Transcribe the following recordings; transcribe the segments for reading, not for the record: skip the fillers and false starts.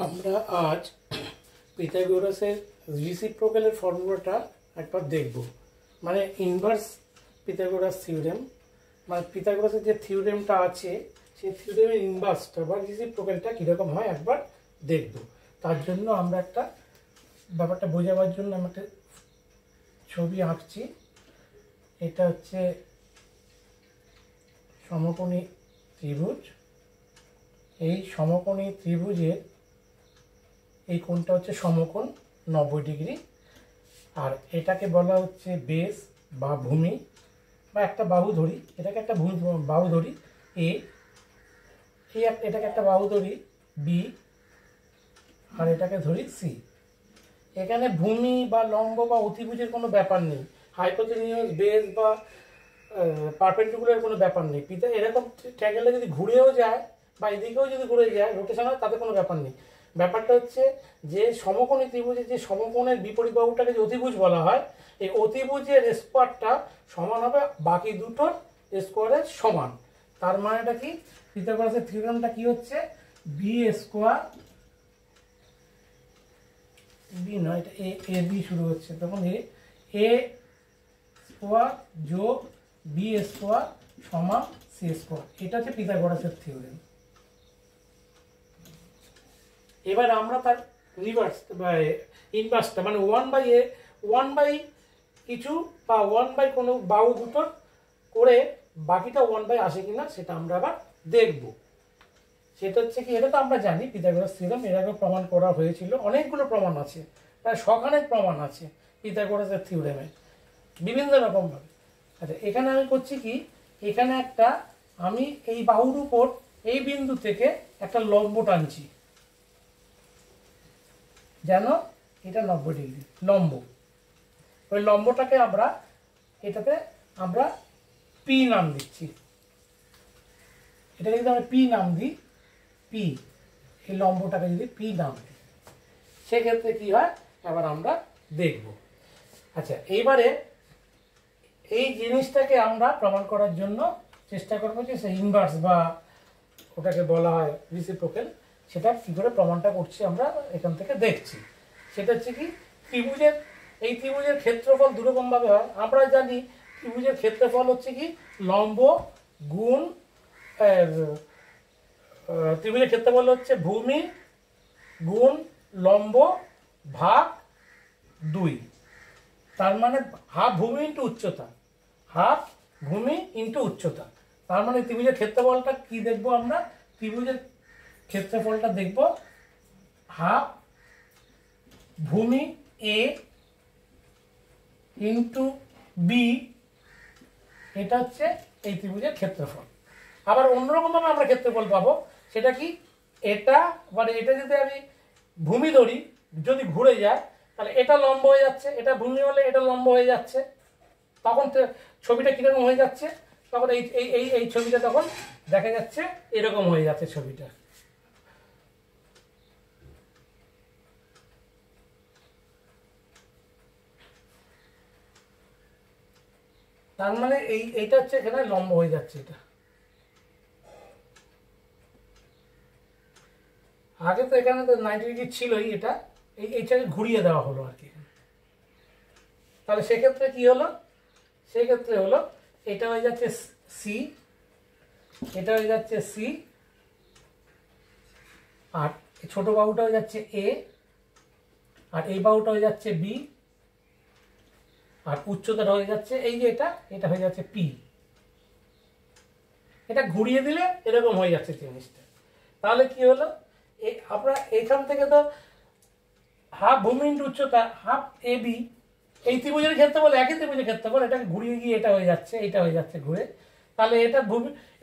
আমরা আজ পিথাগোরাসের রিসিপ্রোকালের ফর্মুলাটা একবার দেখব। মানে ইনভার্স পিথাগোরাস থিওরেম, মানে পিথাগোরাসের যে থিওরেমটা আছে সেই থিওরেমের ইনভার্সটা বা রিসিপ্রোকালটা কীরকম হয় একবার দেখব। তার জন্য আমরা একটা ব্যাপারটা বোঝাবার জন্য আমি একটা ছবি আঁকছি। এটা হচ্ছে সমকোণী ত্রিভুজ। এই সমকোণী ত্রিভুজের এই কোণটা হচ্ছে সমকোণ 90 ডিগ্রি, আর এটাকে বলা হচ্ছে বেস বা ভূমি, বা একটা বাহু ধরি, এটাকে একটা বাহু ধরি এ, এটাকে একটা বাহু ধরি বি, আর এটাকে ধরি সি। এখানে ভূমি বা লম্ব বা অতিভুজের কোনো ব্যাপার নেই, হাইপোটেনিউস বেস বা পারপেন্ডিকুলার কোনো ব্যাপার নেই। এরকম ট্রায়াঙ্গেলটা যদি ঘুরেও যায় বা এদিকেও যদি ঘুরে যায় রোটেশন হয়, তাতে কোনো ব্যাপার নেই। ব্যাপারটা হচ্ছে যে সমকোণী ত্রিভুজের যে সমকোণের বিপরীত বাহুটাকে যে অতিভুজ বলা হয়, এই অতিভুজের স্কোয়ারটা সমান হবে বাকি দুটোর স্কোয়ারের সমান। তার মানেটা কি, পিথাগোরাসের থিওরেমটা কি হচ্ছে, বি স্কোয়ার, বি নয়, এটা এ বি শুরু হচ্ছে, তখন এ স্কোয়ার যোগ বি স্কোয়ার সমান সি স্কোয়ার। এটা হচ্ছে পিথাগোরাসের থিওরেম। এবার আমরা তার রিভার্স বা ইনভার্সটা, মানে ওয়ান বাই কিছু বা ওয়ান বাই কোনো বাহু দুটোর করে বাকিটা ওয়ান বাই আসে কিনা সেটা আমরা আবার দেখব। সেটা হচ্ছে কি, এটা তো আমরা জানি পিথাগোরাস থিওরেম, এর আগে প্রমাণ করা হয়েছিল, অনেকগুলো প্রমাণ আছে, প্রায় 100খানেক প্রমাণ আছে পিথাগোরাসের থিওরেমে বিভিন্ন রকমভাবে। আচ্ছা, এখানে আমি করছি কি, এখানে আমি এই বাহুর উপর এই বিন্দু থেকে একটা লম্ব টানছি, যেন এটা 90 ডিগ্রি লম্ব। ওই লম্বটাকে এটাতে আমরা পি নাম দিচ্ছি। এটাকে যদি আমরা পি নাম দিই, পি, এই লম্বটাকে যদি পি নাম দিই, সেক্ষেত্রে কি হয় আবার আমরা দেখব। আচ্ছা, এইবারে এই জিনিসটাকে আমরা প্রমাণ করার জন্য চেষ্টা করবো যে সেই ইনভার্স বা ওটাকে বলা হয় রিসিপ্রোকাল, সেটা কী করে প্রমাণটা করছি আমরা এখান থেকে দেখছি। সেটা হচ্ছে কি, এই ত্রিভুজের ক্ষেত্রফল দুরকমভাবে হয়। আমরা জানি ত্রিভুজের ক্ষেত্রফল হচ্ছে কি লম্ব গুণ, ত্রিভুজের ক্ষেত্রফল হচ্ছে ভূমি গুণ লম্ব ভাগ 2। তার মানে হাফ ভূমি ইন্টু উচ্চতা, হাফ ভূমি ইন্টু উচ্চতা। তার মানে ত্রিভুজের ক্ষেত্রফলটা কি দেখবো আমরা, ত্রিভুজের ক্ষেত্রফলটা দেখব হাফ ভূমি এ ইন্টু বি, এটা হচ্ছে এই ত্রিভুজের ক্ষেত্রফল। আবার অন্যরকমভাবে আমরা ক্ষেত্রফল পাবো, সেটা কি, এটা মানে এটা যদি আমি ভূমি ধরি, যদি ঘুরে যায় তাহলে এটা লম্ব হয়ে যাচ্ছে, এটা ভূমি হলে এটা লম্ব হয়ে যাচ্ছে, তখন ছবিটা কিরকম হয়ে যাচ্ছে, তখন এই ছবিটা তখন দেখা যাচ্ছে এরকম হয়ে যাচ্ছে ছবিটা। তার মানে এইটা হচ্ছে এখানে লম্ব হয়ে যাচ্ছে। এটা আগে তো এখানে তো 90 ডিগ্রি ছিলই, এইটাকে ঘুরিয়ে দেওয়া হলো আর কি। তাহলে সেক্ষেত্রে কি হলো, সেক্ষেত্রে হলো এটা হয়ে যাচ্ছে সি, এটা হয়ে যাচ্ছে সি, আর ছোট বাহুটা হয়ে যাচ্ছে এ, আর এই বাহুটা হয়ে যাচ্ছে বি, আর উচ্চতাটা হয়ে যাচ্ছে এই যে এটা হয়ে যাচ্ছে পি। এটা ঘুরিয়ে দিলে এরকম হয়ে যাচ্ছে জিনিসটা। তাহলে কি হলো, আমরা এখান থেকে তো হাফ ভূমি ইন্টু উচ্চতা হাফ এ বি, এই ত্রিভুজের ক্ষেত্রফল একই ত্রিভুজের ক্ষেত্রফল, এটাকে ঘুরিয়ে গিয়ে এটা হয়ে যাচ্ছে, এটা হয়ে যাচ্ছে ঘুরে। তাহলে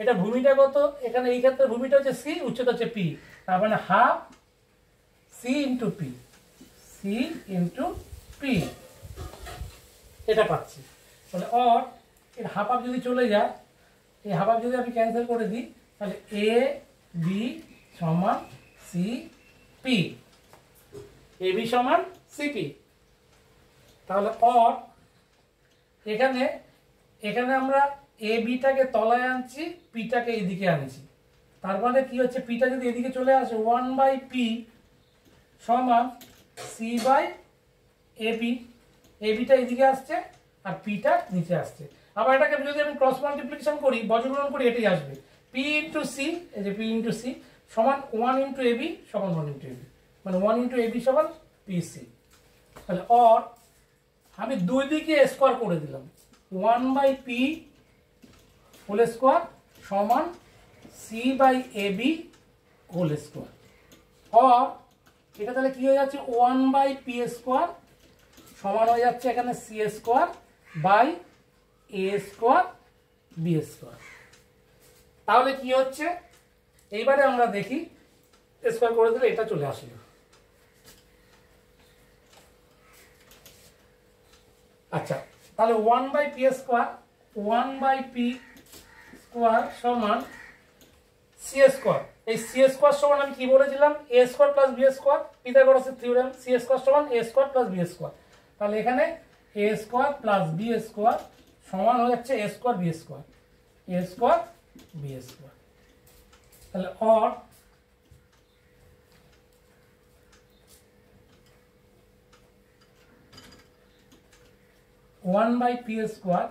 এটা ভূমিটা কত, এখানে এই ক্ষেত্রে ভূমিটা হচ্ছে সি, উচ্চতা হচ্ছে পি, তার মানে half C into P, C into P, এটা পাচ্ছি। তাহলে এর হাফ হাফ যদি চলে যায়, এই হাফ হাফ যদি আমি ক্যান্সেল করে দিই, তাহলে এ বি সমান সি পি, এ বি সমান সিপি। তাহলে এখানে আমরা এ বিটাকে তলায় আনছি, পিটাকে এদিকে আনছি। তার মানে কি হচ্ছে, পিটা যদি এদিকে চলে আসে 1/p সমান সি বাই এবি। এবিটা এদিকে আসছে আর পিটা নিচে আসছে। আবার এটাকে যদি আমি ক্রস মাল্টিপ্লিকেশন করি, বর্গমূল করি, এটাই আসবে পি ইন্টু সি, এই যে পি ইন্টু সি সমান 1 ইন্টু এবি সমান 1 ইন্টু এবি, মানে 1 ইন্টু এবি সমান পি সি। তাহলে অর আমি দুই দিকে স্কোয়ার করে দিলাম, 1 বাই পি হোল স্কোয়ার সমান C by AB whole square. Or এটা তাহলে কি হয়ে যাচ্ছে, 1 বাই পি স্কোয়ার সমান হয়ে যাচ্ছে এখানে C square by A square B square. তাহলে কি হচ্ছে, এইবারে আমরা দেখি স্কোয়ার করে দিলে এটা চলে আসলো। আচ্ছা, তাহলে 1 by p square, 1 by p square সমান সি স্কোয়ার। এই সি স্কোয়ার সমান আমি কি বলেছিলাম, a square plus b square, পিথাগোরাসের থিওরেম, সি স্কোয়ার সমান a square plus b square. তাহলে এখানে a square plus b square সমান হয়ে যাচ্ছে a square B square, a square B square. তাহলে অর 1 বাই পি স্কোয়ার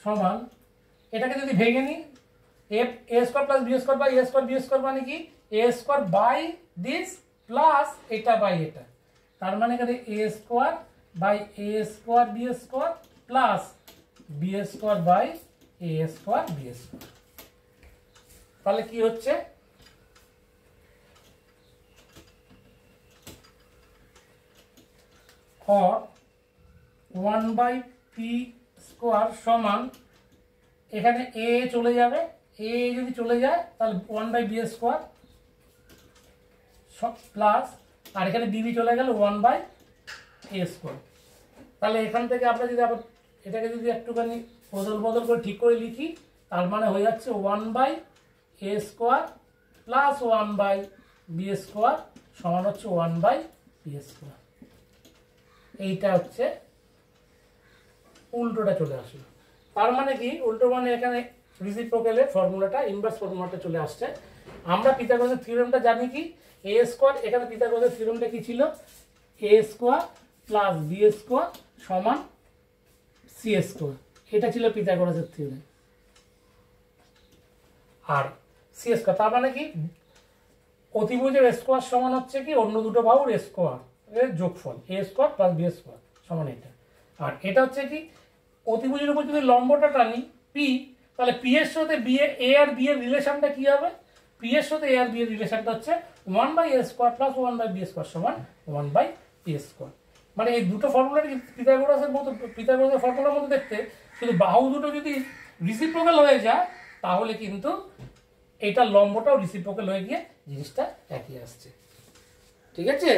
সমান, এটাকে যদি ভেঙে নিই, a square plus b square by A square B square মানে কি, a square by this plus এটা বাই এটা, তার মানে এখানে a square by A square B square plus b square by A square B square. তাহলে কি হচ্ছে, or 1 বাই পি স্কোয়ার সমান, এখানে এ চলে যাবে, এ যদি চলে যায় তাহলে 1 বাই বি স্কোয়ার প্লাস, আর এখানে বিবি চলে গেল 1 বাই এ স্কোয়ার। তাহলে এখান থেকে আমরা যদি আবার এটাকে যদি একটুখানি বদল করে ঠিক করে লিখি, তার মানে হয়ে যাচ্ছে 1 by A square plus 1 by B square সমান হচ্ছে 1 বাই পি স্কোয়ার। এইটা হচ্ছে উল্টোটা চলে আসলো। তার মানে কি, উল্টো মানে এখানে রেসিপ্রোকালের ফর্মুলাটা, ইনভার্স ফর্মুলাটা চলে আসছে। আমরা পিথাগোরাসের থিওরেমটা জানি কি, এ স্কোয়ার, এখানে পিথাগোরাসের থিওরেমটা কি ছিল, এ স্কোয়ার প্লাস বি স্কোয়ার সমান সি স্কোয়ার, এটা ছিল পিথাগোরাসের থিওরেম। আর সি স্কোয়ার তার মানে কি, অতিভুজের স্কোয়ার সমান হচ্ছে কি অন্য দুটো বাহুর স্কোয়ার এর যোগফল, এ স্কোয়ার প্লাস বি স্কোয়ার সমান এটা। আর এটা হচ্ছে কি, অতিভুজের উপর যদি লম্বটা টানি পি, তাহলে পি এর সাথে বি এ আর বি এর রিলেশনটা কি হবে, পি এর সাথে এ আর বি এর রিলেশনটা হচ্ছে 1 by A square plus 1 by B square সমান 1 বাই পি স্কোয়ার। মানে এই দুটো ফর্মুলা পিথাগোরাসের মতো, পিথাগোরাসের ফর্মুলার মতো দেখতে, শুধু বাহু দুটো যদি রিসিপ্রোকাল হয়ে যায় তাহলে কিন্তু এটা লম্বটাও রিসিপ্রোকাল হয়ে গিয়ে জিনিসটা একই আসছে। ঠিক আছে।